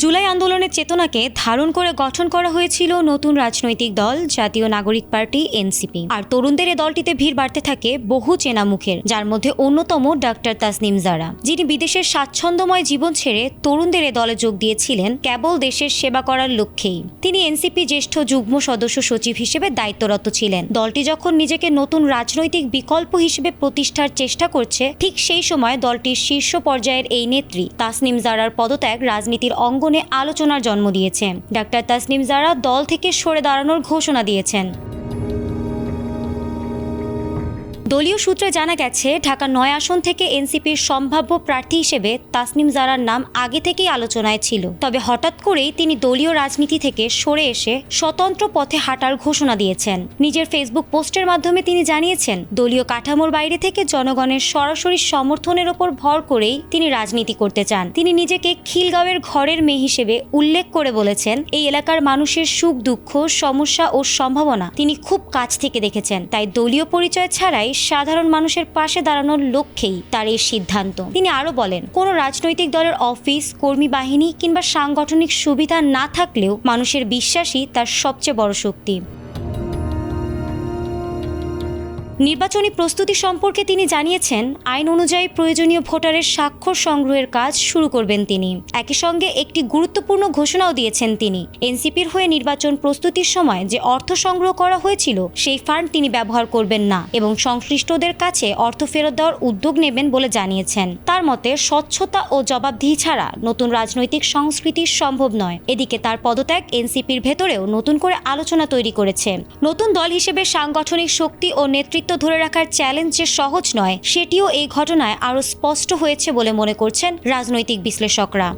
জুলাই আন্দোলনের চেতনাকে ধারণ করে গঠন করা হয়েছিল নতুন রাজনৈতিক দল জাতীয় নাগরিক পার্টি এনসিপি। আর তরুণদের এ দলটিতে ভিড় বাড়তে থাকে বহু চেনা মুখের, যার মধ্যে অন্যতম ডাক্তার তাসনিম জারা, যিনি বিদেশের স্বাচ্ছন্দ্যময় জীবন ছেড়ে তরুণদের এ দলে যোগ দিয়েছিলেন কেবল দেশের সেবা করার লক্ষ্যেই। তিনি এনসিপি জ্যেষ্ঠ যুগ্ম সদস্য সচিব হিসেবে দায়িত্বরত ছিলেন। দলটি যখন নিজেকে নতুন রাজনৈতিক বিকল্প হিসেবে প্রতিষ্ঠার চেষ্টা করছে, ঠিক সেই সময় দলটির শীর্ষ পর্যায়ের এই নেত্রী তাসনিম জারার পদত্যাগ রাজনীতির অঙ্গনে আলোচনার জন্ম দিয়েছে। ডাক্তার তাসনিম জারা দল থেকে সরে দাঁড়ানোর ঘোষণা দিয়েছেন। দলীয় সূত্রে জানা গেছে, ঢাকা ৯ আসন থেকে এনসিপির সম্ভাব্য প্রার্থী হিসেবে তাসনিম জারার নাম আগে থেকেই আলোচনায় ছিল। তবে হঠাৎ করেই তিনি দলীয় রাজনীতি থেকে সরে এসে স্বতন্ত্র পথে হাঁটার ঘোষণা দিয়েছেন। নিজের ফেসবুক পোস্টের মাধ্যমে তিনি জানিয়েছেন, দলীয় কাঠামোর বাইরে থেকে জনগণের সরাসরি সমর্থনের ওপর ভর করেই তিনি রাজনীতি করতে চান। তিনি নিজেকে খিলগাঁওয়ের ঘরের মেয়ে হিসেবে উল্লেখ করে বলেছেন, এই এলাকার মানুষের সুখ দুঃখ, সমস্যা ও সম্ভাবনা তিনি খুব কাছ থেকে দেখেছেন। তাই দলীয় পরিচয় ছাড়াই সাধারণ মানুষের পাশে দাঁড়ানোর লক্ষ্যেই তার এই সিদ্ধান্ত। তিনি আরো বলেন, কোনো রাজনৈতিক দলের অফিস, কর্মী বাহিনী কিংবা সাংগঠনিক সুবিধা না থাকলেও মানুষের বিশ্বাসই তার সবচেয়ে বড় শক্তি। নির্বাচনী প্রস্তুতি সম্পর্কে তিনি জানিয়েছেন, আইন অনুযায়ী প্রয়োজনীয় ভোটারের স্বাক্ষর সংগ্রহের কাজ শুরু করবেন তিনি। একই সঙ্গে একটি গুরুত্বপূর্ণ ঘোষণাও দিয়েছেন তিনি, এনসিপির হয়ে নির্বাচন প্রস্তুতির সময় যে অর্থ সংগ্রহ করা হয়েছিল সেই ফান্ড তিনি ব্যবহার করবেন না এবং সংশ্লিষ্টদের কাছে অর্থ ফেরত দেওয়ার উদ্যোগ নেবেন বলে জানিয়েছেন। তার মতে, স্বচ্ছতা ও জবাবদিহি ছাড়া নতুন রাজনৈতিক সংস্কৃতি সম্ভব নয়। এদিকে তার পদত্যাগ এনসিপির ভেতরেও নতুন করে আলোচনা তৈরি করেছে। নতুন দল হিসেবে সাংগঠনিক শক্তি ও নেতৃত্ব ধরে রাখার চ্যালেঞ্জ যে সহজ নয়, সেটিও এই ঘটনায় আরও স্পষ্ট হয়েছে বলে মনে করছেন রাজনৈতিক বিশ্লেষকরা।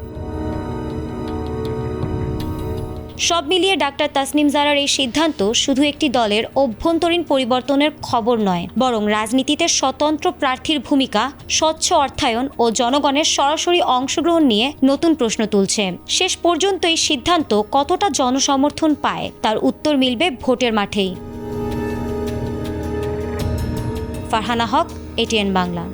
সব মিলিয়ে ডাক্তার তাসনিম জারার এই সিদ্ধান্ত শুধু একটি দলের অভ্যন্তরীণ পরিবর্তনের খবর নয়, বরং রাজনীতিতে স্বতন্ত্র প্রার্থীর ভূমিকা, স্বচ্ছ অর্থায়ন ও জনগণের সরাসরি অংশগ্রহণ নিয়ে নতুন প্রশ্ন তুলছে। শেষ পর্যন্ত এই সিদ্ধান্ত কতটা জনসমর্থন পায় তার উত্তর মিলবে ভোটের মাঠেই। ফারহানা হক, এটিএন বাংলা।